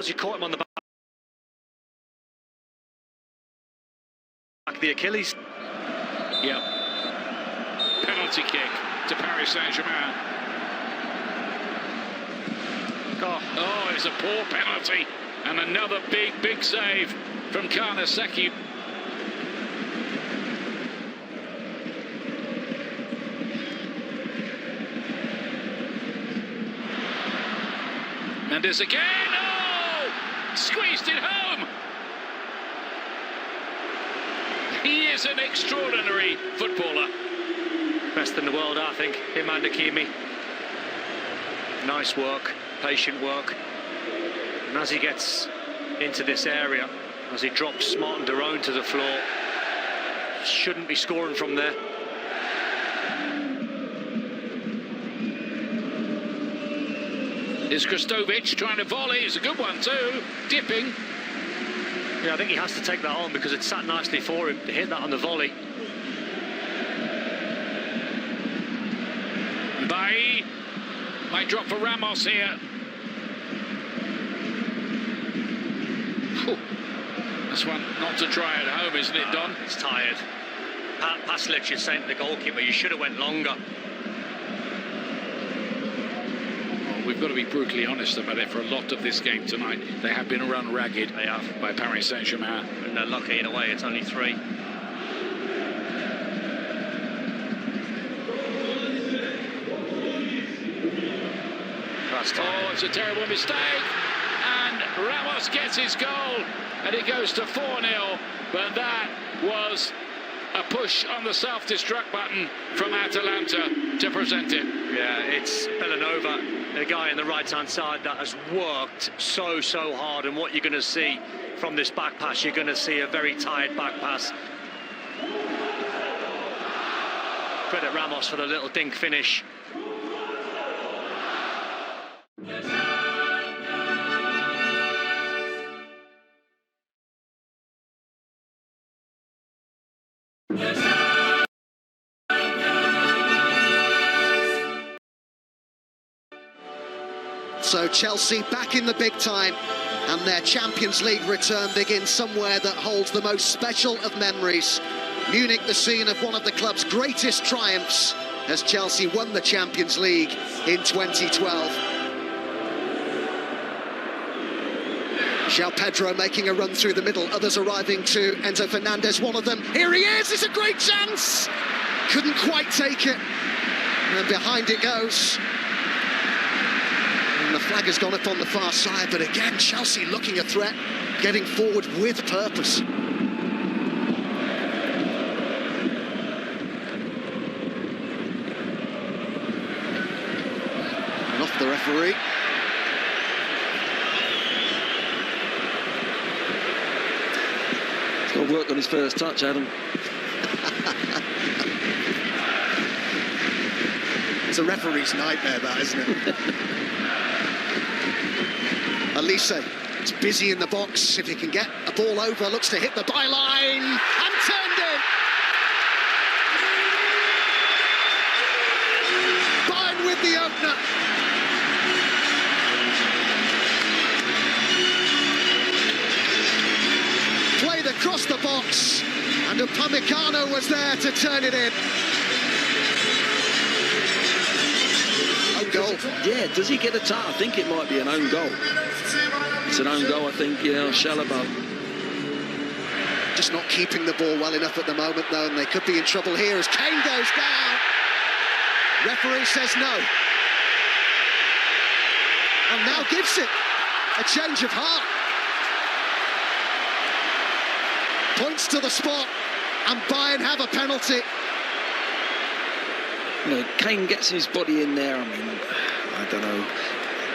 You caught him on the back of the Achilles. Yep. Penalty kick to Paris Saint-Germain. Oh, it's a poor penalty. And another big save from Karnaseki. Mendes again. Oh! Squeezed it home. He is an extraordinary footballer. Best in the world, I think, Imad Hakimi. Nice work, patient work. And as he gets into this area, as he drops Martin de Roon to the floor, shouldn't be scoring from there. Is Kristovic trying to volley? It's a good one too. Dipping. Yeah, I think he has to take that on because it sat nicely for him to hit that on the volley. Bailly might drop for Ramos here. Whew. That's one not to try at home, isn't it, Don? He's tired. Paslic is saying to the goalkeeper, you should have went longer. Well, we've got to be brutally honest about it. For a lot of this game tonight, they have been run ragged by Paris Saint-Germain. And they're lucky in a way, it's only 3. Oh, it's a terrible mistake. And Ramos gets his goal. And it goes to 4-0. But that was a push on the self-destruct button from Atalanta to present it. Yeah, it's Villanova, the guy on the right-hand side that has worked so hard. And what you're going to see from this back pass, you're going to see a very tired back pass. Credit Ramos for the little dink finish. So Chelsea back in the big time, and their Champions League return begins somewhere that holds the most special of memories. Munich, the scene of one of the club's greatest triumphs, as Chelsea won the Champions League in 2012. João Pedro making a run through the middle, others arriving to Enzo Fernandez, one of them. Here he is, it's a great chance! Couldn't quite take it, and behind it goes. And the flag has gone up on the far side, but again, Chelsea looking a threat, getting forward with purpose. And off the referee. He's got to work on his first touch, Adam. It's a referee's nightmare, that, isn't it? Elise, it's busy in the box. If he can get a ball over, looks to hit the byline and turned in. Bayern with the opener. Played across the box, and Upamecano was there to turn it in. Own goal. Yeah, does he get a touch? I think it might be an own goal. It's an own goal, I think, yeah, Chalobah. Just not keeping the ball well enough at the moment, though, and they could be in trouble here as Kane goes down. Referee says no. And now gives it a change of heart. Points to the spot, and Bayern have a penalty. You know, Kane gets his body in there. I mean, I don't know.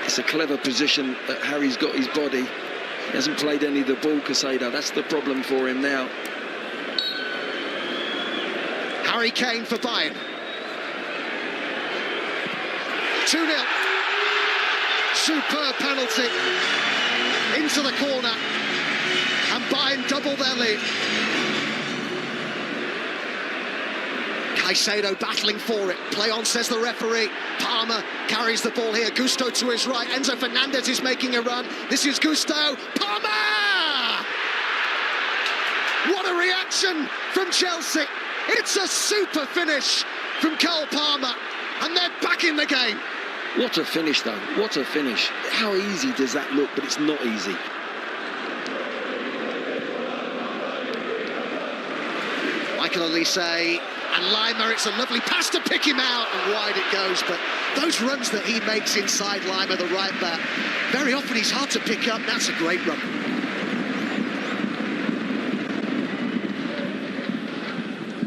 It's a clever position that Harry's got his body. He hasn't played any of the ball, Casado. That's the problem for him now. Harry Kane for Bayern. 2-0. Superb penalty. Into the corner. And Bayern double their lead. Caicedo battling for it. Play on, says the referee. Palmer carries the ball here. Gusto to his right. Enzo Fernandez is making a run. This is Gusto. Palmer! What a reaction from Chelsea. It's a super finish from Cole Palmer. And they're back in the game. What a finish, though. What a finish. How easy does that look? But it's not easy. Michael Olise and Lima, it's a lovely pass to pick him out, and wide it goes. But those runs that he makes inside Lima, the right back, very often he's hard to pick up. That's a great run.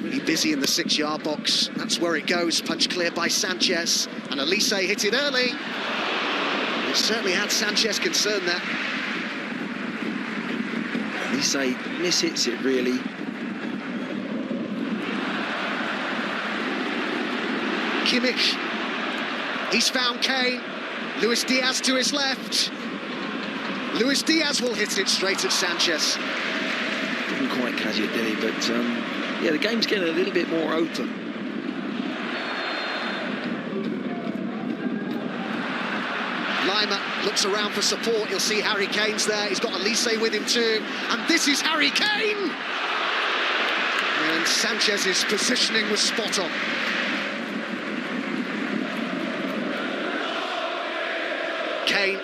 Really busy in the 6-yard box. That's where it goes. Punch clear by Sanchez. And Olise hit it early. It certainly had Sanchez concerned there. Olise mishits it, really. Kimmich, he's found Kane. Luis Diaz to his left. Luis Diaz will hit it straight at Sanchez. Didn't quite catch it, did he? But yeah, the game's getting a little bit more open. Lima looks around for support. You'll see Harry Kane's there. He's got Olise with him too. And this is Harry Kane! And Sanchez's positioning was spot on. Kane.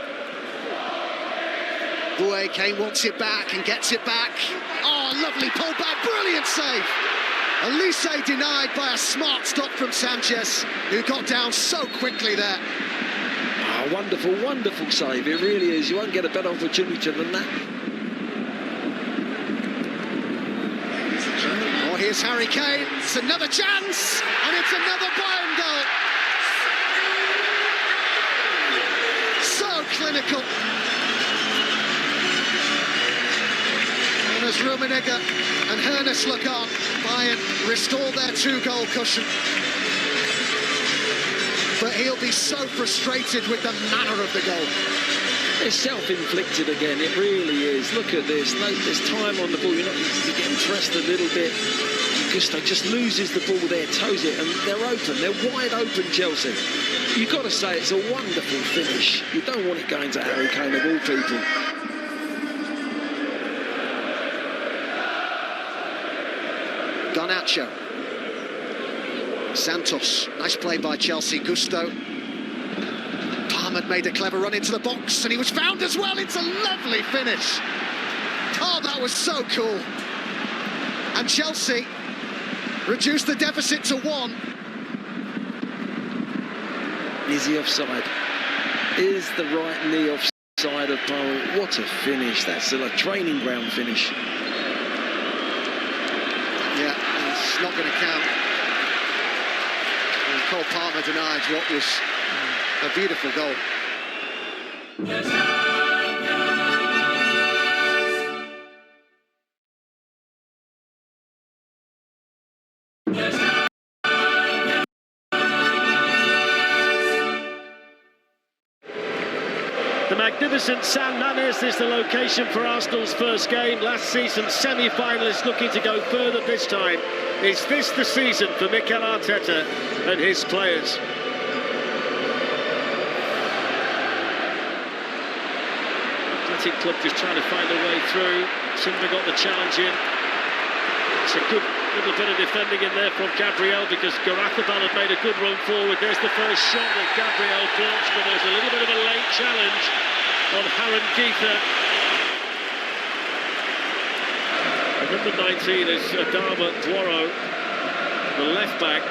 Boué, Kane wants it back and gets it back. Oh, lovely pull back, brilliant save. Olise denied by a smart stop from Sanchez, who got down so quickly there. Oh, wonderful, wonderful save. It really is. You won't get a better opportunity than that. Oh, here's Harry Kane. It's another chance, and it's another Bayern goal. So clinical. And as Rummenigge and Hoeneß look on, Bayern restore their 2-goal cushion. But he'll be so frustrated with the manner of the goal. It's self-inflicted again, it really is. Look at this, no, there's time on the ball, you're getting pressed a little bit. Gusto just loses the ball there, toes it, and they're open, they're wide open, Chelsea. You've got to say it's a wonderful finish. You don't want it going to Harry Kane of all people. Garnacho. Santos, nice play by Chelsea. Gusto. Palmer made a clever run into the box, and he was found as well. It's a lovely finish. Oh, that was so cool. And Chelsea reduced the deficit to 1. Is he offside? Is the right knee offside of Palmer? What a finish. That's a training ground finish. Yeah, it's not going to count. And Cole Palmer denied what was a beautiful goal. The magnificent San Mamés is the location for Arsenal's first game. Last season's semi-finalists looking to go further this time. Is this the season for Mikel Arteta and his players? Athletic Club just trying to find a way through. Timber got the challenge in. It's a good little bit of defending in there from Gabriel, because Garathabal had made a good run forward. There's the first shot that Gabriel blocks, but there's a little bit of a late challenge on Haran Geetha. And number 19 is Adama Dwaro, the left back,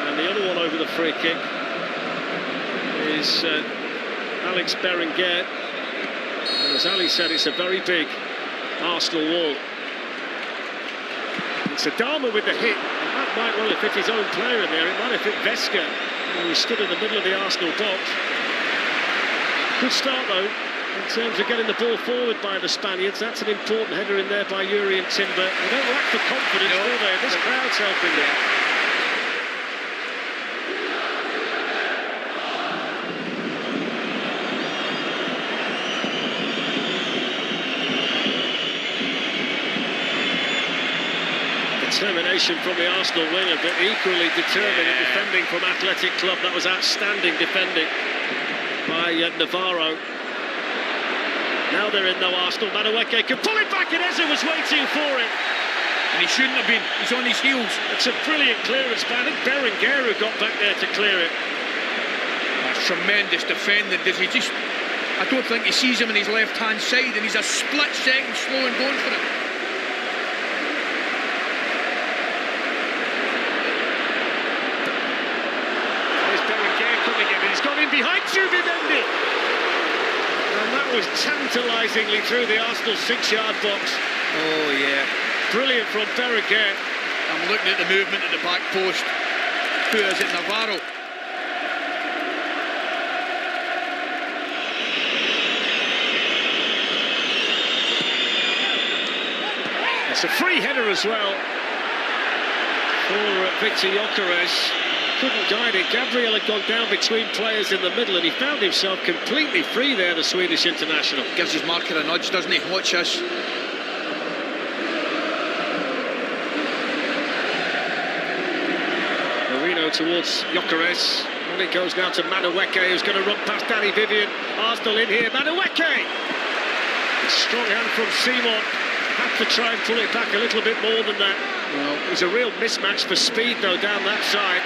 and the other one over the free kick is Alex Berenguer. And as Ali said, it's a very big Arsenal wall. It's Adama with the hit, and that might well have hit his own player in there. It might have hit Vesca, who stood in the middle of the Arsenal box. Good start, though, in terms of getting the ball forward by the Spaniards. That's an important header in there by Yuri and Timber. They don't lack the confidence, do they? This crowd's helping them. determination from the Arsenal winger, but equally determined in defending from Athletic Club. That was outstanding defending by Navarro. Now they're in though, Arsenal. Madueke can pull it back, and Eze was waiting for it. And he shouldn't have been. He's on his heels. It's a brilliant clearance by, I think, Berenguer who got back there to clear it. That's tremendous defending. I don't think he sees him on his left-hand side, and he's a split second slow and going for it. There's Berenguer coming in, and he's gone in behind Zubimendi. And that was tantalisingly through the Arsenal 6-yard box. Oh, yeah. Brilliant from Berenguer. I'm looking at the movement at the back post. Who is it, Navarro? It's a free header as well for Victor Gyökeres. Couldn't guide it. Gabriel had gone down between players in the middle, and he found himself completely free there, the Swedish international. Gives his marker a nudge, doesn't he? Watch this. Marino towards Gyökeres. And it goes now to Madueke, who's going to run past Danny Vivian. Arsenal in here. Madueke! A strong hand from Simon. Had to try and pull it back a little bit more than that. Well, it was a real mismatch for speed, though, down that side.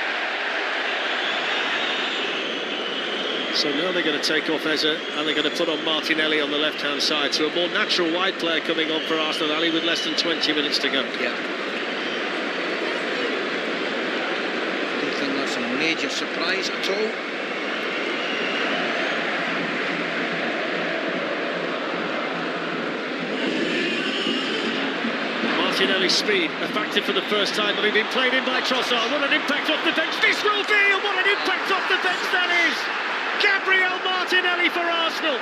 So now they're going to take off Eze, and they're going to put on Martinelli on the left-hand side. So a more natural wide player coming on for Arsenal, Ali, with less than 20 minutes to go. Yeah. I don't think that's a major surprise at all. Martinelli's speed, a factor for the first time, having been played in by Trossard. What an impact off the bench this will be, and what an impact off the bench that is! Gabriel Martinelli for Arsenal.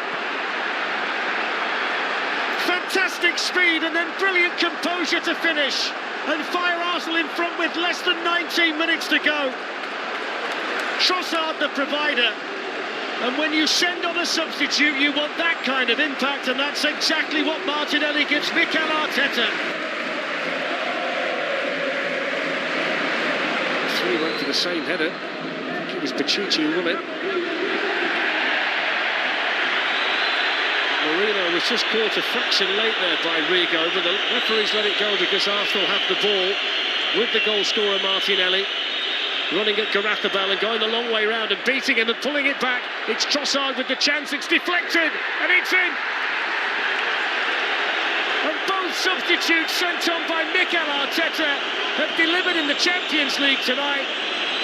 Fantastic speed and then brilliant composure to finish, and fire Arsenal in front with less than 19 minutes to go. Trossard the provider, and when you send on a substitute you want that kind of impact, and that's exactly what Martinelli gives Mikel Arteta. Three went for the same header. I think it was Pachucci who won it. Marino was just caught a fraction late there by Rigo, but the referees let it go because Arsenal have the ball with the goal scorer Martinelli running at Garathabal and going the long way round and beating him and pulling it back. It's Trossard with the chance, it's deflected and it's in. And both substitutes sent on by Mikel Arteta have delivered in the Champions League tonight.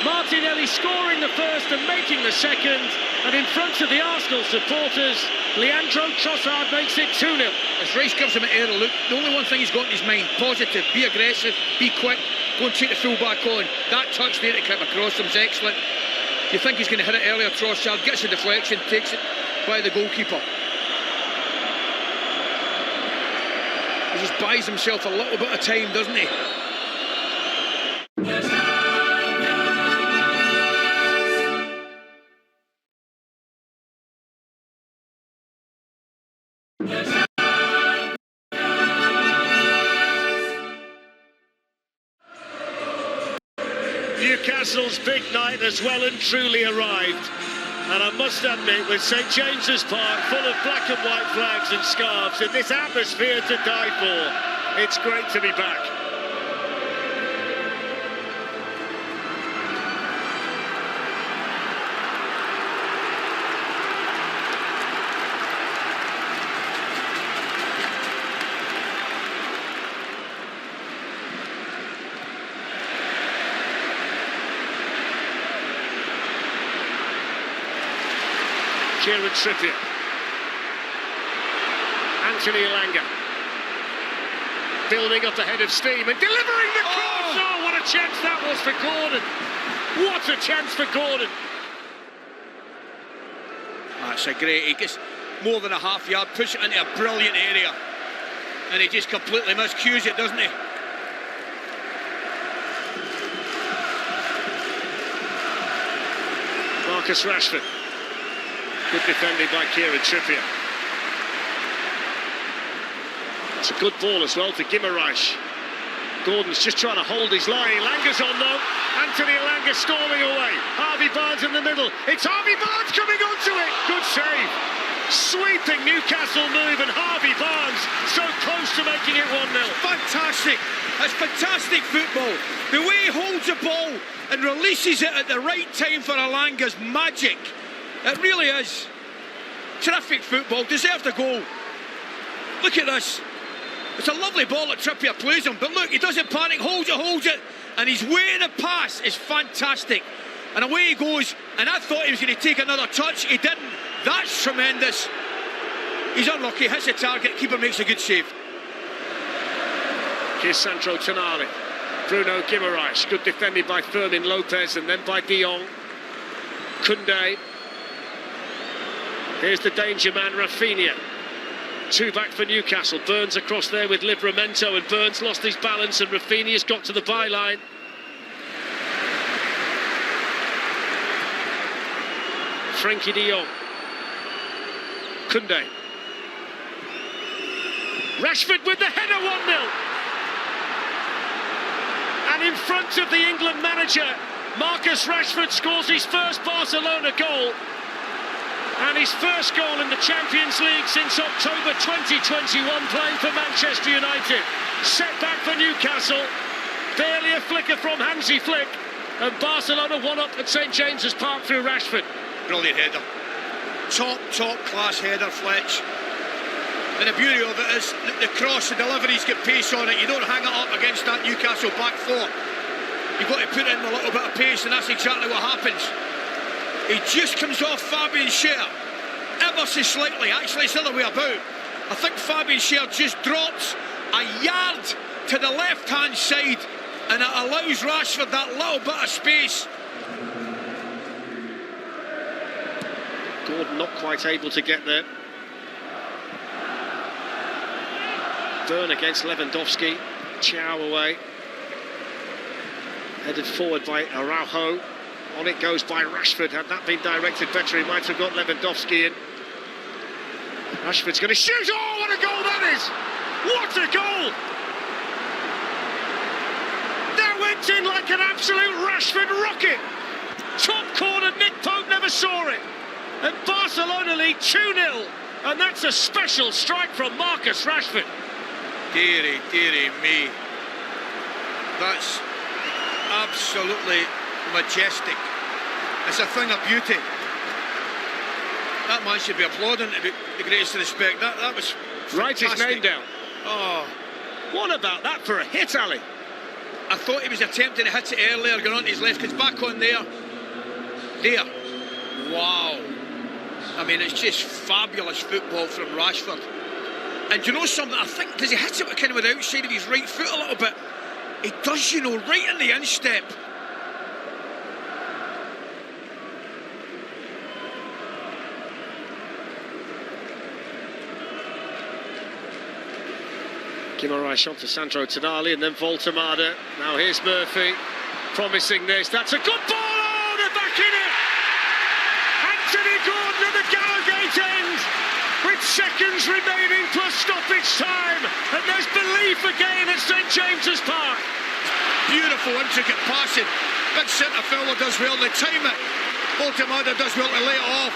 Martinelli scoring the first and making the second, and in front of the Arsenal supporters, Leandro Trossard makes it 2-0. As Rice gives him an error, look, the only one thing he's got in his mind, positive, be aggressive, be quick, go and take the full back on. That touch there to cut across him is excellent. You think he's going to hit it earlier, Trossard gets a deflection, takes it by the goalkeeper. He just buys himself a little bit of time, doesn't he? Newcastle's big night has well and truly arrived, and I must admit, with St James's Park full of black and white flags and scarves in this atmosphere to die for, it's great to be back. Kieran Trippier, Anthony Elanga, building up ahead of steam and delivering the cross. Oh, what a chance that was for Gordon! What a chance for Gordon! That's a great, he gets more than a half yard, puts it into a brilliant area, and he just completely miscues it, doesn't he? Marcus Rashford. Good defending by Kieran Trippier. It's a good ball as well to Guimaraes. Gordon's just trying to hold his line. Elanga's on though. Anthony Elanga storming away. Harvey Barnes in the middle. It's Harvey Barnes coming onto it. Good save. Sweeping Newcastle move, and Harvey Barnes so close to making it 1-0. Fantastic. That's fantastic football. The way he holds the ball and releases it at the right time for Elanga's magic. It really is. Terrific football. Deserved a goal. Look at this. It's a lovely ball that Trippier plays him, but look, he doesn't panic, holds it, and his way in the pass is fantastic. And away he goes, and I thought he was going to take another touch, he didn't. That's tremendous. He's unlucky, hits the target, keeper makes a good save. Here's Sandro Tonali. Bruno Guimaraes, good defended by Fermin Lopez and then by De Jong. Koundé. Here's the danger man, Rafinha. Two back for Newcastle. Burns across there with Livramento, and Burns lost his balance, and Rafinha's got to the byline. Frankie De Jong. Koundé. Rashford with the header, 1-0. And in front of the England manager, Marcus Rashford scores his first Barcelona goal. And his first goal in the Champions League since October 2021, playing for Manchester United. Set back for Newcastle. Barely a flicker from Hansi Flick. And Barcelona won up at St James's Park through Rashford. Brilliant header. Top class header, Fletch. And the beauty of it is the cross, the deliveries get pace on it. You don't hang it up against that Newcastle back four. You've got to put in a little bit of pace, and that's exactly what happens. He just comes off Fabian Schär ever so slightly. Actually, it's the other way about. I think Fabian Schär just drops a yard to the left-hand side, and it allows Rashford that little bit of space. Gordon not quite able to get there. Burn against Lewandowski. Chow away. Headed forward by Araujo. On it goes by Rashford. Had that been directed better, he might have got Lewandowski in. Rashford's going to shoot. Oh, what a goal that is! What a goal! That went in like an absolute Rashford rocket. Top corner, Nick Pope never saw it. And Barcelona lead 2-0. And that's a special strike from Marcus Rashford. Dearie me. That's absolutely majestic. It's a thing of beauty. That man should be applauding to the greatest respect. That was fantastic. Write his name down. Oh, What about that for a hit, Ali? I thought he was attempting to hit it earlier, going on to his left. It's back on there. There. Wow. I mean, it's just fabulous football from Rashford. And you know something? I think, does he hit it kind of with the outside of his right foot a little bit? He does, you know, right in the instep. Guimaraes on to Sandro Tonali and then Voltemada. Now here's Murphy, promising this. That's a good ball. Oh, they're back in it. Anthony Gordon at the Gallowgate end, with seconds remaining plus stoppage time. And there's belief again at St James's Park. Beautiful, intricate passing. Big centre fielder does well to time it. Voltemada does well to lay it off.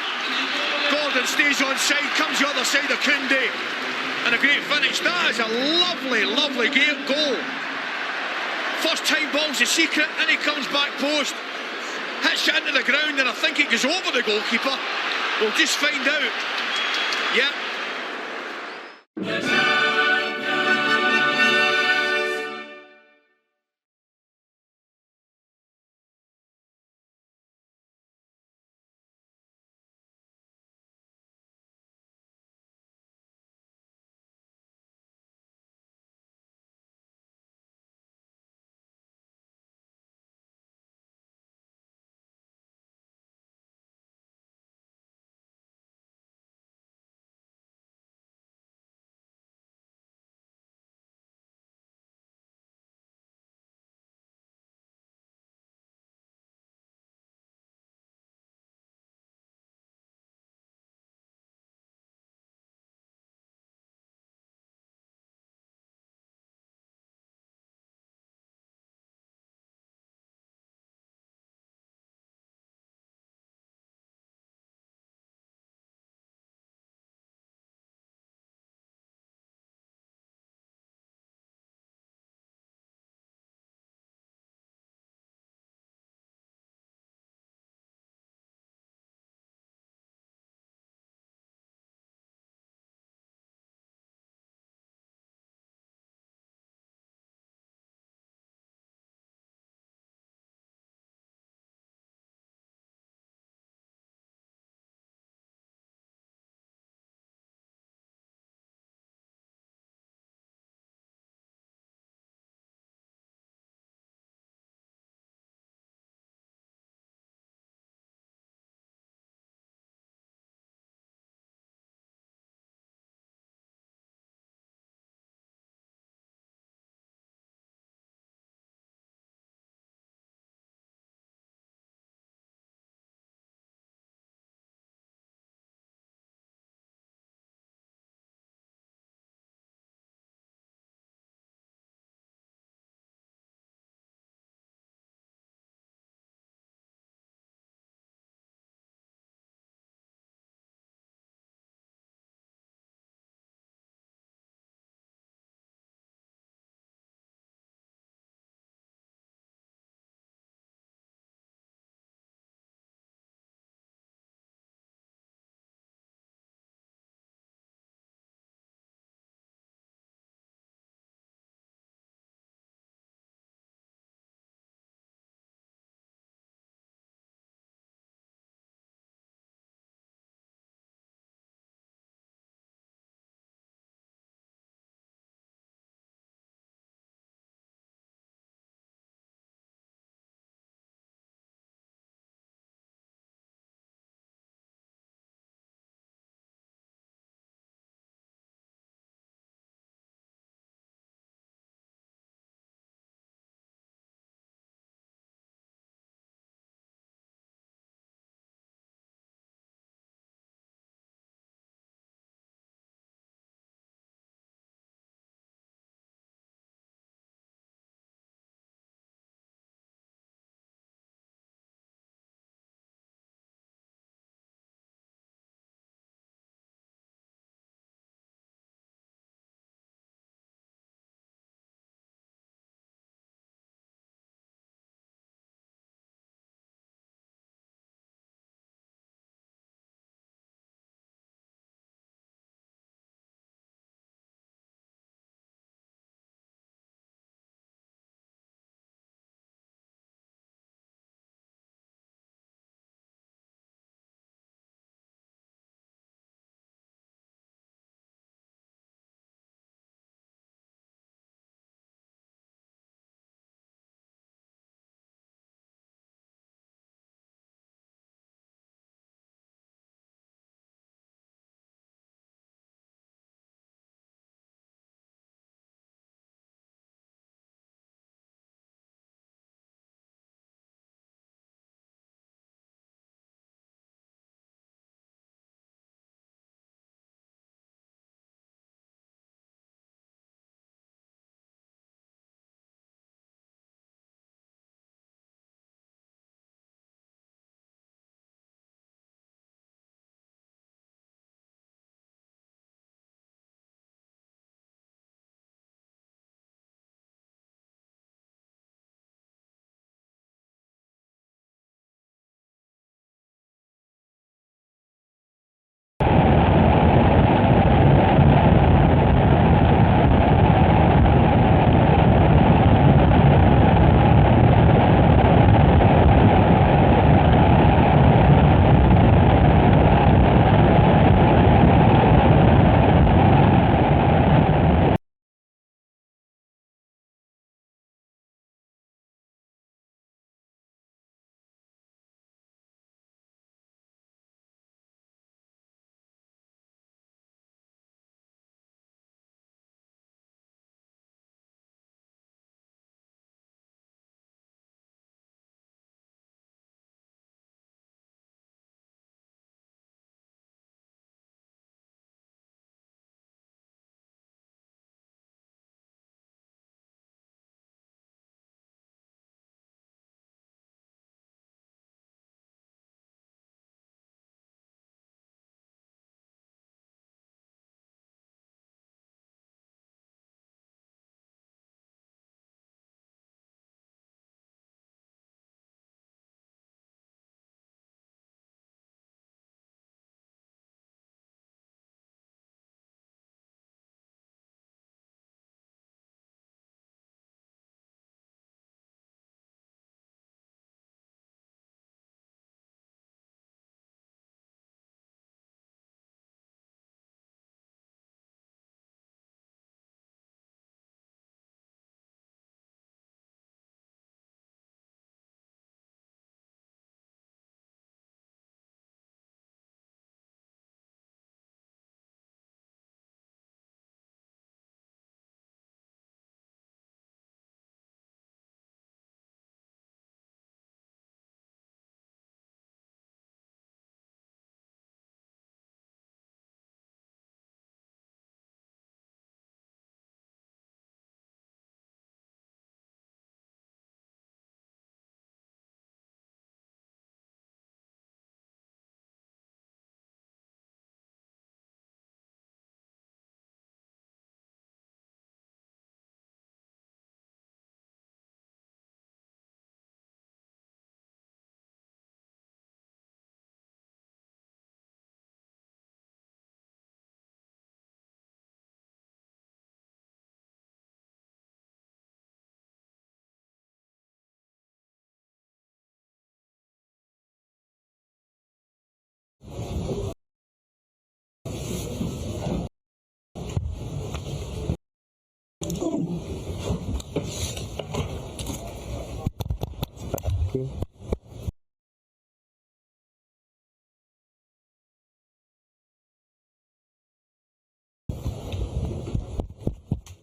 Gordon stays on side, comes the other side of Koundé. And a great finish. That is a lovely goal. First time ball's the secret, and he comes back post. Hits it into the ground, and I think it goes over the goalkeeper. We'll just find out. Yeah.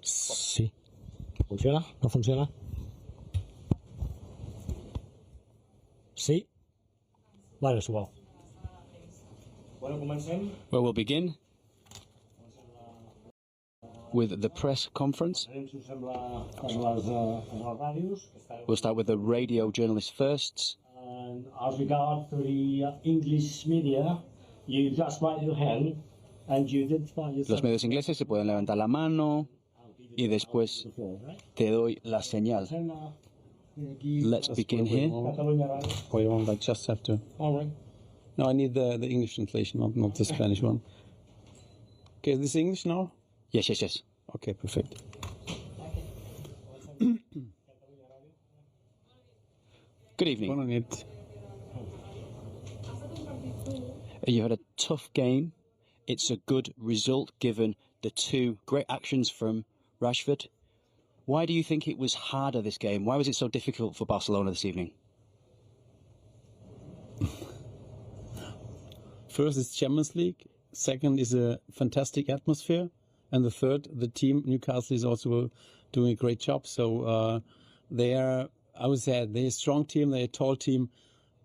Sí. ¿Funciona? ¿No funciona? Sí. Vale, subo. Bueno, comencem. Well, we'll begin with the press conference. We'll start with the radio journalists first. And as regard to the English media, you just raise your hand and you identify yourself. Los medios ingleses se pueden levantar la mano y después te doy la señal. Let's begin here. Or you want, like, just have to. All right. No, I need the English translation, not the Spanish one. Okay, is this English now? Yes, yes, yes. Okay, perfect. Good evening. Bona nit. You had a tough game. It's a good result given the two great actions from Rashford. Why do you think it was harder this game? Why was it so difficult for Barcelona this evening? First is Champions League. Second is a fantastic atmosphere. And the third, the team, Newcastle, is also doing a great job. So they are, I would say, they're a strong team, they're a tall team.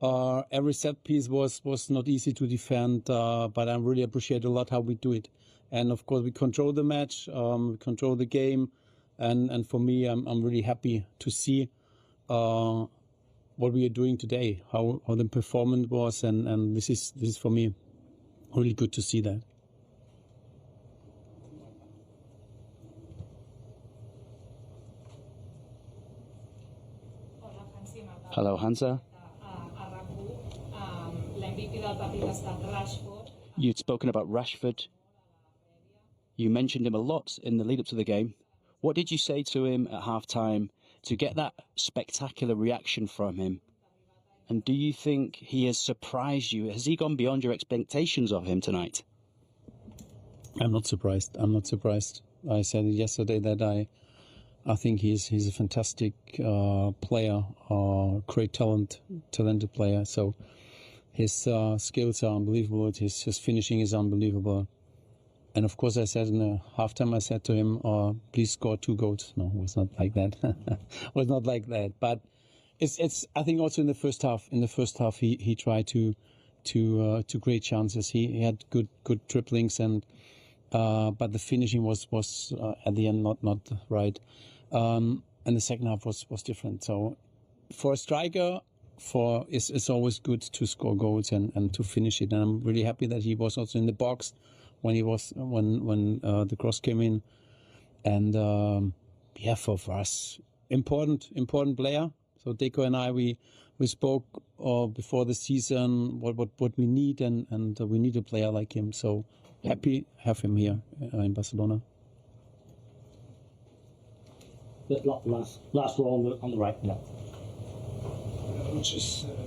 Every set piece was not easy to defend, but I really appreciate a lot how we do it. And of course, we control the match, we control the game. And for me, I'm really happy to see what we are doing today, how the performance was, and this is for me really good to see that. Hello, Hansa. You'd spoken about Rashford. You mentioned him a lot in the lead-up to the game. What did you say to him at half-time to get that spectacular reaction from him? And do you think he has surprised you? Has he gone beyond your expectations of him tonight? I'm not surprised. I'm not surprised. I said yesterday that I think he's a fantastic player, great talented player. So his skills are unbelievable. His finishing is unbelievable. And of course, I said in the halftime, I said to him, "Please score 2 goals." No, it was not like that. It was not like that. But it's. I think also in the first half. In the first half, he tried to create chances. He had good dribblings and. But the finishing was at the end not right, and the second half was different. So, for a striker, it's always good to score goals and to finish it. And I'm really happy that he was also in the box when the cross came in, and for us important player. So Deco and I we spoke before the season what we need and we need a player like him. So. Happy to have him here in Barcelona. The last row on the right, yeah.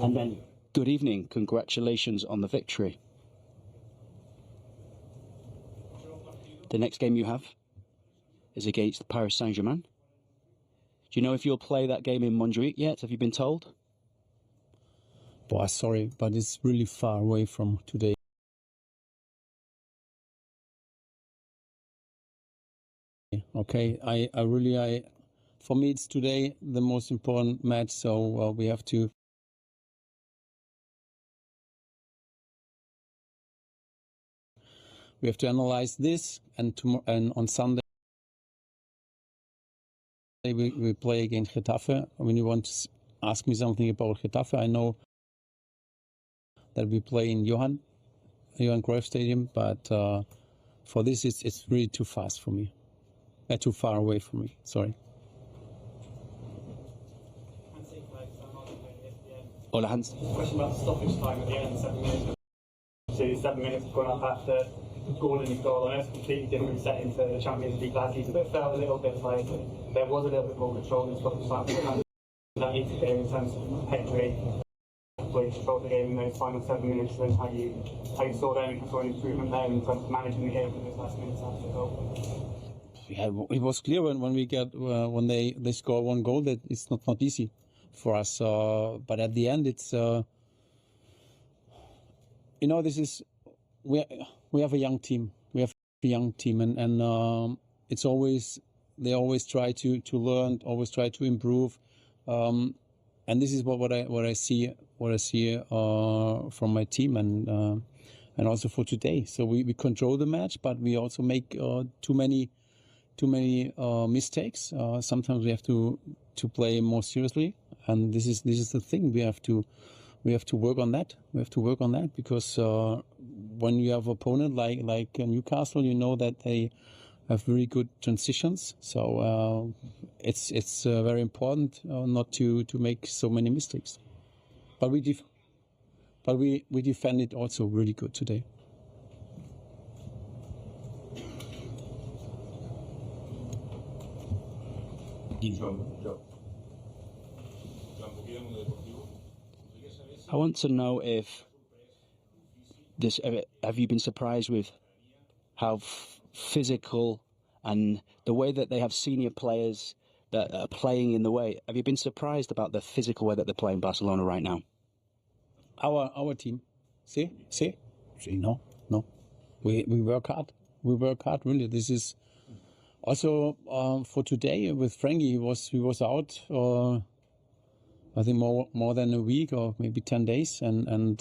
And then. Good evening. Congratulations on the victory. The next game you have is against Paris Saint-Germain. Do you know if you'll play that game in Montjuic yet? Have you been told? Boy, sorry, but it's really far away from today. Okay, I really, for me, it's today the most important match, so we have to analyze this, and tomorrow and on Sunday we play against Getafe. When you want to ask me something about Getafe, I know that we play in Johan Cruyff Stadium, but for this it's really too fast for me. Too far away from me, sorry. Hola, Hans. Question about the stoppage time at the end, 7 minutes. So 7 minutes gone up after Gordon's goal. I know it's a completely different setting to the Champions League last season, but it felt a little bit like there was a little bit more control in stoppage time. That interfere in terms of Pedri, where you controlled the game in those final 7 minutes, and how you saw them and saw an improvement there in terms of managing the game in those last minutes after the goal. Yeah, it was clear when we get when they score one goal that it's not easy for us. But at the end, it's this is we have a young team. We have a young team, and it's always they always try to learn, always try to improve, and this is what I see from my team and also for today. So we control the match, but we also make too many mistakes. Sometimes we have to play more seriously, and this is the thing. We have to work on that. We have to work on that because when you have an opponent like Newcastle, you know that they have very good transitions. So it's very important not to make so many mistakes. But we defend it also really good today. I want to know if have you been surprised with how physical and the way that they have senior players that are playing in the way? Have you been surprised about the physical way that they're playing Barcelona right now? Our team, see, no. We work hard. We work hard really. This is also for today with Frankie. He was out. I think more than a week or maybe 10 days, and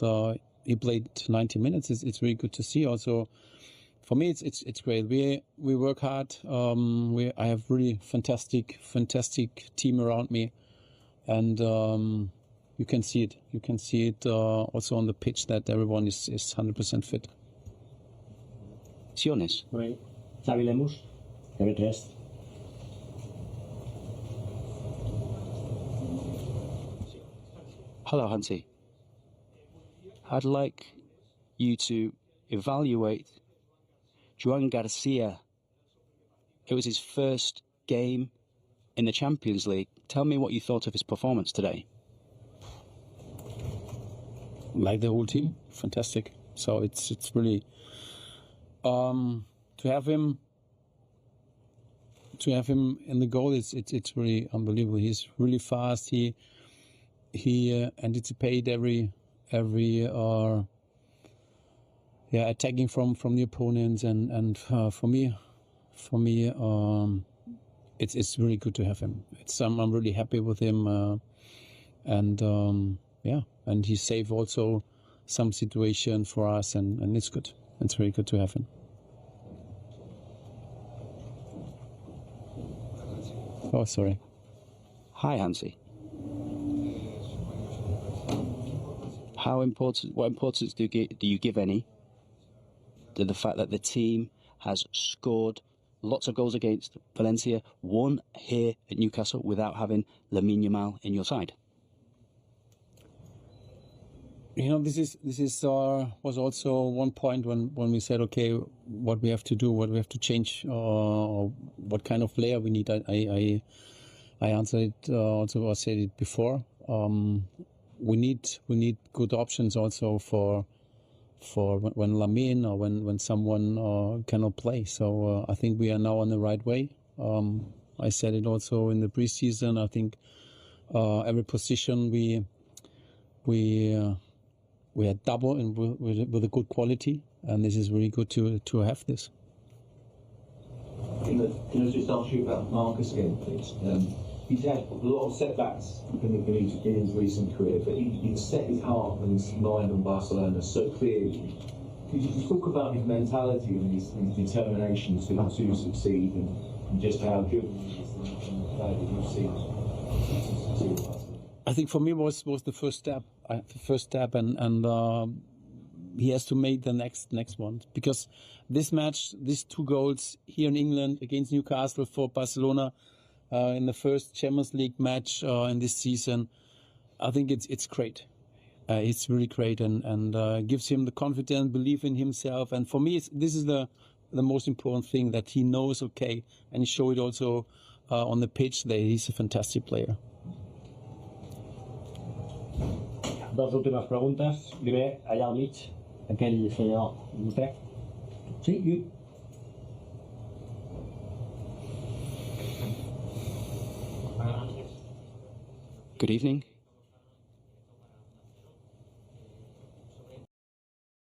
he played 90 minutes. It's really good to see. Also, for me, it's great. We work hard. I have really fantastic team around me, and you can see it. You can see it also on the pitch that everyone is 100% fit. Sionis. Oui. Xavi Lemus, TV3. Hello, Hansi. I'd like you to evaluate Joan Garcia. It was his first game in the Champions League. Tell me what you thought of his performance today. Like the whole team, fantastic. So it's really to have him in the goal. It's really unbelievable. He's really fast. He anticipated every attacking from the opponents, and for me it's really good to have him. I'm really happy with him, and he saved also some situation for us, and it's good. It's really good to have him. Oh, sorry. Hi, Hansi. What importance do you give any to the fact that the team has scored lots of goals against Valencia, one here at Newcastle without having Lamine Yamal in your side? This was also one point when we said, okay, what we have to do, what we have to change, or what kind of player we need. I answered it also. I said it before. We need good options also for when Lamine or when someone cannot play. So I think we are now on the right way. I said it also in the preseason. I think every position we had double and with a good quality, and this is really good to have this. Can I just ask you about Marcus again, please? He's had a lot of setbacks in his recent career, but he's set his heart and his mind on Barcelona so clearly. Could you talk about his mentality and his determination to succeed, and just how good he is and the player that you've seen to succeed? I think for me was the first step. And he has to make the next one, because this match, these 2 goals here in England against Newcastle for Barcelona in the first Champions League match in this season, I think it's great. It's really great, and gives him the confidence, belief in himself. And for me, this is the most important thing, that he knows, okay, and he showed it also on the pitch that he's a fantastic player. Dos últimas preguntas. Primer, allà al mig, aquell senyor, vostè. Sí, Good evening.